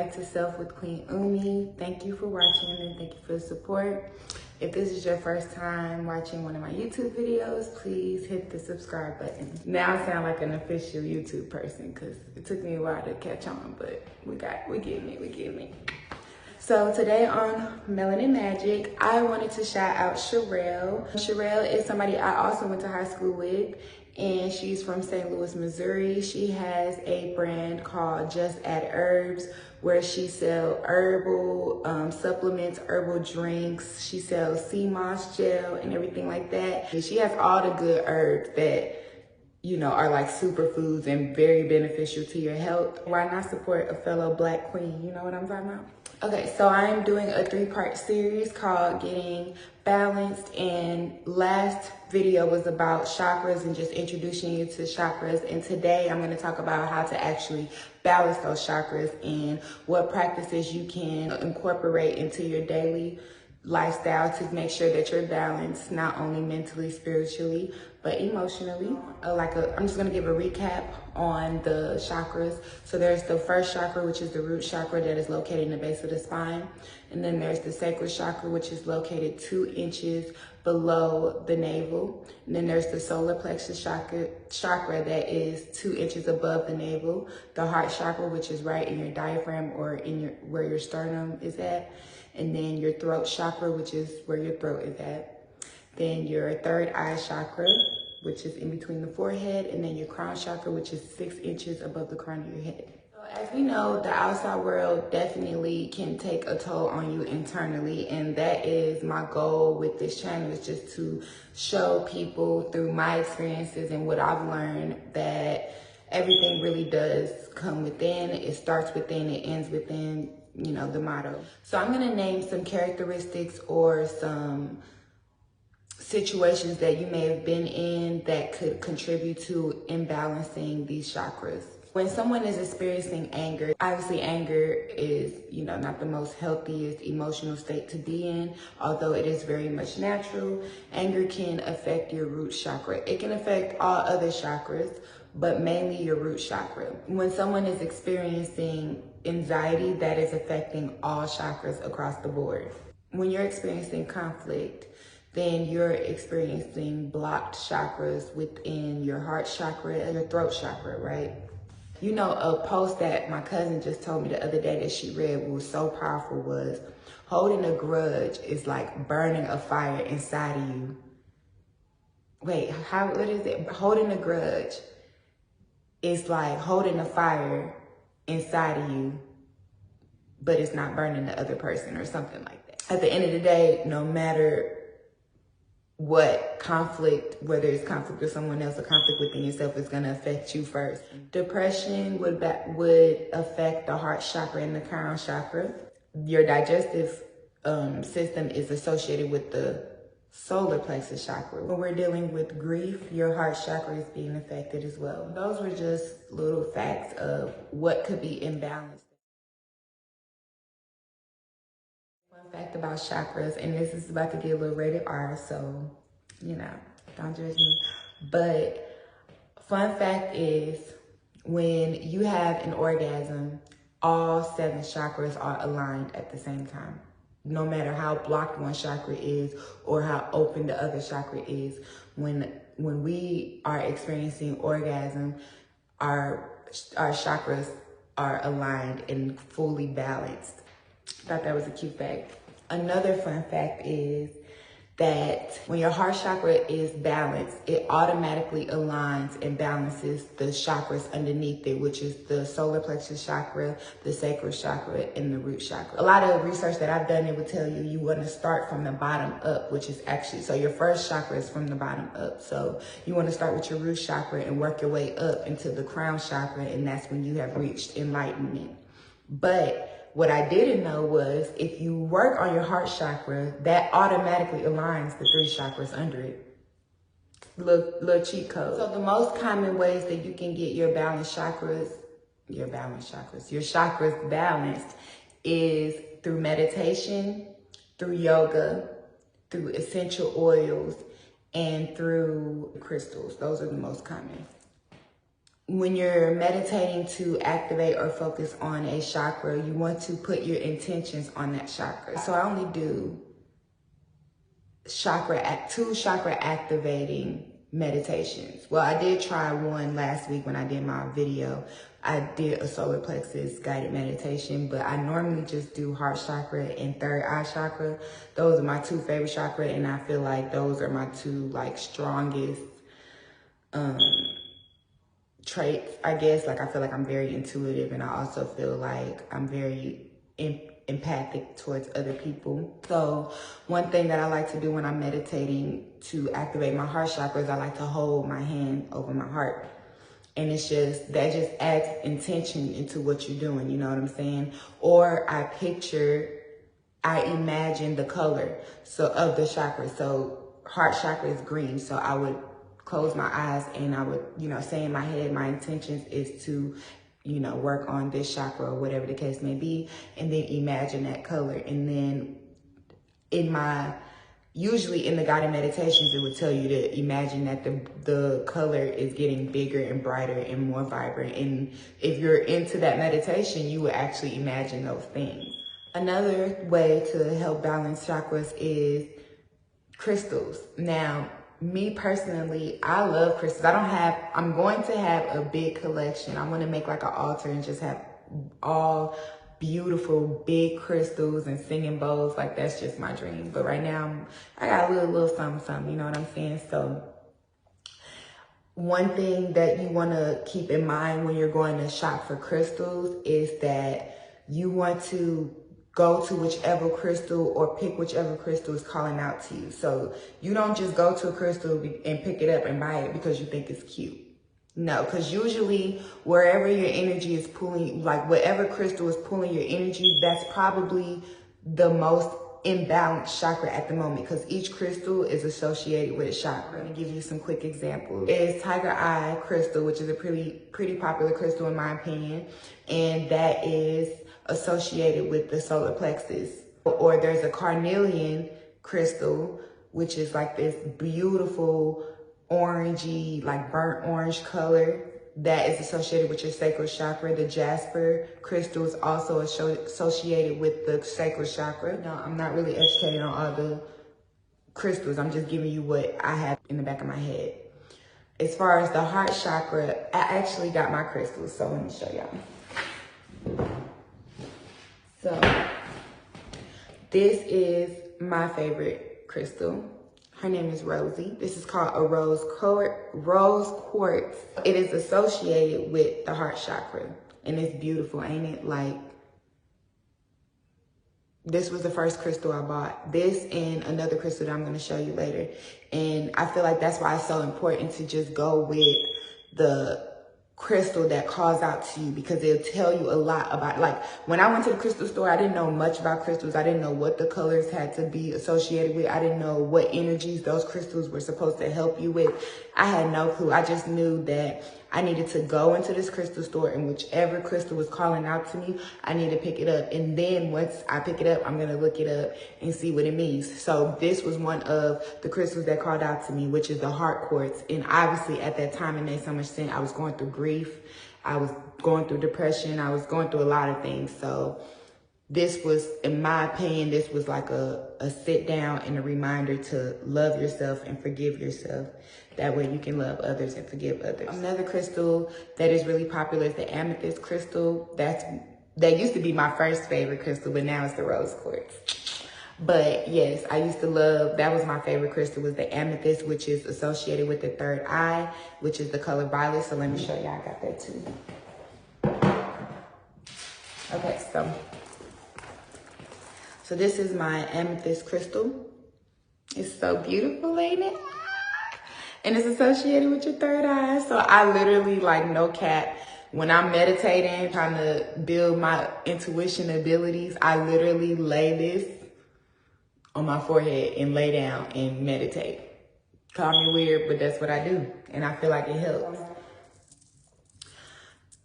back to Self with Queen Oumy. Thank you for watching and thank you for the support. If this is your first time watching one of my YouTube videos, please hit the subscribe button. Now I sound like an official YouTube person because it took me a while to catch on, but we're getting it. So today on Melanin Magic, I wanted to shout out Sherelle. Sherelle is somebody I also went to high school with, and she's from St. Louis, Missouri. She has a brand called Just Add Herbs, where she sells herbal supplements, herbal drinks. She sells sea moss gel and everything like that. And she has all the good herbs that, you know, are like superfoods and very beneficial to your health. Why not support a fellow Black queen? You know what I'm talking about? Okay, so I'm doing a 3-part series called Getting Balanced, and last video was about chakras and just introducing you to chakras. And today I'm going to talk about how to actually balance those chakras and what practices you can incorporate into your daily lifestyle to make sure that you're balanced, not only mentally, spiritually, but emotionally. I'm just gonna give a recap on the chakras. So there's the first chakra, which is the root chakra that is located in the base of the spine. And then there's the sacral chakra, which is located 2 inches below the navel. And then there's the solar plexus chakra that is 2 inches above the navel. The heart chakra, which is right in your diaphragm or in where your sternum is at. And then your throat chakra, which is where your throat is at. Then your third eye chakra, which is in between the forehead. And then your crown chakra, which is 6 inches above the crown of your head. So as we know, the outside world definitely can take a toll on you internally. And that is my goal with this channel, is just to show people through my experiences and what I've learned that everything really does come within. It starts within, it ends within. You know, the motto. So I'm going to name some characteristics or some situations that you may have been in that could contribute to imbalancing these chakras. When someone is experiencing anger, obviously anger is, you know, not the most healthiest emotional state to be in, although it is very much natural. Anger can affect your root chakra. It can affect all other chakras, but mainly your root chakra. When someone is experiencing anxiety, that is affecting all chakras across the board. When you're experiencing conflict, then you're experiencing blocked chakras within your heart chakra and your throat chakra, right? You know, a post that my cousin just told me the other day that she read was so powerful was, holding a grudge is like burning a fire inside of you. Wait, what is it? Holding a grudge is like holding a fire inside of you, but it's not burning the other person or something like that. At the end of the day, no matter what conflict, whether it's conflict with someone else or conflict within yourself, is going to affect you first. Depression would affect the heart chakra and the crown chakra. Your digestive system is associated with the solar plexus chakra. When we're dealing with grief, your heart chakra is being affected as well. Those were just little facts of what could be imbalanced. Fun fact about chakras, and this is about to get a little rated R, so, you know, don't judge me. But fun fact is, when you have an orgasm, all 7 chakras are aligned at the same time. No matter how blocked one chakra is or how open the other chakra is, when we are experiencing orgasm, our chakras are aligned and fully balanced. Thought that was a cute fact. Another fun fact is that when your heart chakra is balanced, it automatically aligns and balances the chakras underneath it, which is the solar plexus chakra, the sacral chakra, and the root chakra. A lot of research that I've done, it would tell you want to start from the bottom up, which is actually, so your first chakra is from the bottom up. So you want to start with your root chakra and work your way up into the crown chakra, and that's when you have reached enlightenment. But what I didn't know was if you work on your heart chakra, that automatically aligns the 3 chakras under it. Little cheat code. So the most common ways that you can get your chakras balanced is through meditation, through yoga, through essential oils, and through crystals. Those are the most common. when you're meditating to activate or focus on a chakra, you want to put your intentions on that chakra. So I only do two chakra activating meditations. Well, I did try one last week when I did my video. I did a solar plexus guided meditation, but I normally just do heart chakra and third eye chakra. Those are my two favorite chakra, and I feel like those are my two like strongest traits, I guess. Like I feel like I'm very intuitive, and I also feel like I'm very empathic towards other people. So one thing that I like to do when I'm meditating to activate my heart chakra is I like to hold my hand over my heart. And it's just, that just adds intention into what you're doing, you know what I'm saying? Or I imagine the color of the chakra. So heart chakra is green. So I would close my eyes and I would, say in my head, my intentions is to, work on this chakra or whatever the case may be, and then imagine that color. And then usually in the guided meditations, it would tell you to imagine that the color is getting bigger and brighter and more vibrant. And if you're into that meditation, you would actually imagine those things. Another way to help balance chakras is crystals. Now, me personally, I love crystals. I'm going to have a big collection. I'm going to make like an altar and just have all beautiful big crystals and singing bowls. Like, that's just my dream. But right now, I got a little something, you know what I'm saying? So one thing that you want to keep in mind when you're going to shop for crystals is that you want to go to whichever crystal or pick whichever crystal is calling out to you. So you don't just go to a crystal and pick it up and buy it because you think it's cute. No, because usually wherever your energy is pulling, like whatever crystal is pulling your energy, that's probably the most imbalanced chakra at the moment, because each crystal is associated with a chakra. I'm going to give you some quick examples. It's Tiger Eye Crystal, which is a pretty popular crystal in my opinion, and that is associated with the solar plexus. Or there's a Carnelian Crystal, which is like this beautiful orangey, like burnt orange color that is associated with your sacral chakra. The Jasper Crystal is also associated with the sacral chakra. No, I'm not really educated on all the crystals. I'm just giving you what I have in the back of my head. As far as the heart chakra, I actually got my crystals, so let me show y'all. So this is my favorite crystal. Her name is Rosie. This is called a rose quartz. It is associated with the heart chakra, and it's beautiful, ain't it? Like, this was the first crystal I bought. This and another crystal that I'm going to show you later. And I feel like that's why it's so important to just go with the crystal that calls out to you, because it'll tell you a lot about, like, when I went to the crystal store, I didn't know much about crystals. I didn't know what the colors had to be associated with. I didn't know what energies those crystals were supposed to help you with. I had no clue. I just knew that I needed to go into this crystal store, and whichever crystal was calling out to me, I need to pick it up. And then once I pick it up, I'm going to look it up and see what it means. So this was one of the crystals that called out to me, which is the heart quartz. And obviously at that time, it made so much sense. I was going through grief. I was going through depression. I was going through a lot of things. So this was, in my opinion, this was like a sit down and a reminder to love yourself and forgive yourself. That way you can love others and forgive others. Another crystal that is really popular is the Amethyst Crystal. That used to be my first favorite crystal, but now it's the rose quartz. But yes, I used to love, that was my favorite crystal, was the amethyst, which is associated with the third eye, which is the color violet. So let me show you, I got that too. Okay, so this is my amethyst crystal. It's so beautiful, ain't it? And it's associated with your third eye. So I literally, like, no cap, when I'm meditating, trying to build my intuition abilities, I literally lay this on my forehead and lay down and meditate. Call me weird, but that's what I do. And I feel like it helps.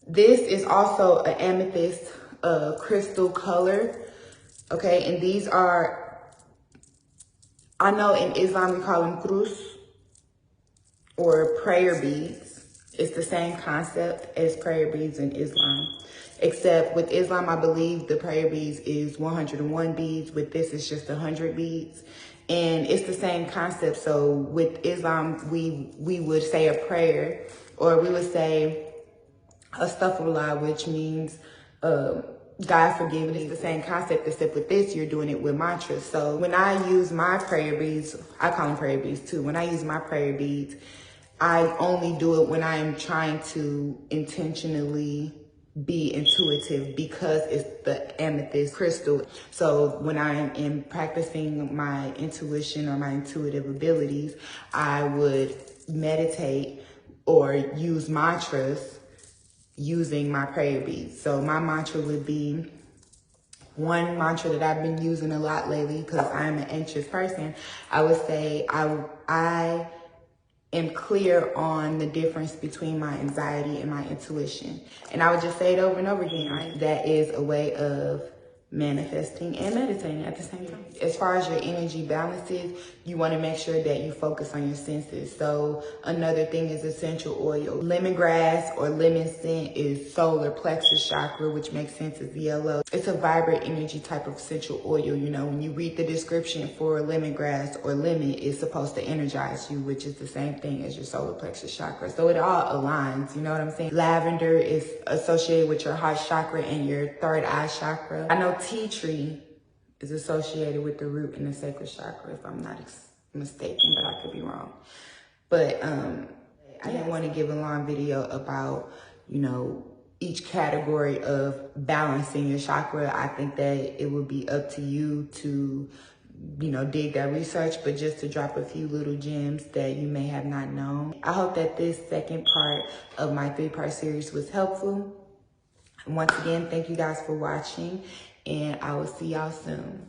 This is also an amethyst crystal color. Okay, and these are, I know in Islam we call them cruz, or prayer beads. It's the same concept as prayer beads in Islam. Except with Islam, I believe the prayer beads is 101 beads. With this, it's just 100 beads. And it's the same concept. So with Islam, we would say a prayer, or we would say astaghfirullah, which means God forgive me. It's the same concept, except with this, you're doing it with mantras. So when I use my prayer beads, I call them prayer beads too. When I use my prayer beads, I only do it when I am trying to intentionally be intuitive, because it's the amethyst crystal. So when I am practicing my intuition or my intuitive abilities, I would meditate or use mantras using my prayer beads. So my mantra would be, one mantra that I've been using a lot lately, because I'm an anxious person, I would say I am clear on the difference between my anxiety and my intuition. And I would just say it over and over again. That is a way of manifesting and meditating at the same time. As far as your energy balances, you want to make sure that you focus on your senses. So another thing is essential oil. Lemongrass or lemon scent is solar plexus chakra, which makes sense as yellow. It's a vibrant energy type of essential oil. You know, when you read the description for lemongrass or lemon, it's supposed to energize you, which is the same thing as your solar plexus chakra. So it all aligns, you know what I'm saying? Lavender is associated with your heart chakra and your third eye chakra. I know tea tree is associated with the root and the sacral chakra, if I'm not mistaken, but I could be wrong. But I didn't want to give a long video about, you know, each category of balancing your chakra. I think that it would be up to you to, you know, dig that research, but just to drop a few little gems that you may have not known. I hope that this second part of my 3-part series was helpful. And once again, thank you guys for watching, and I will see y'all soon.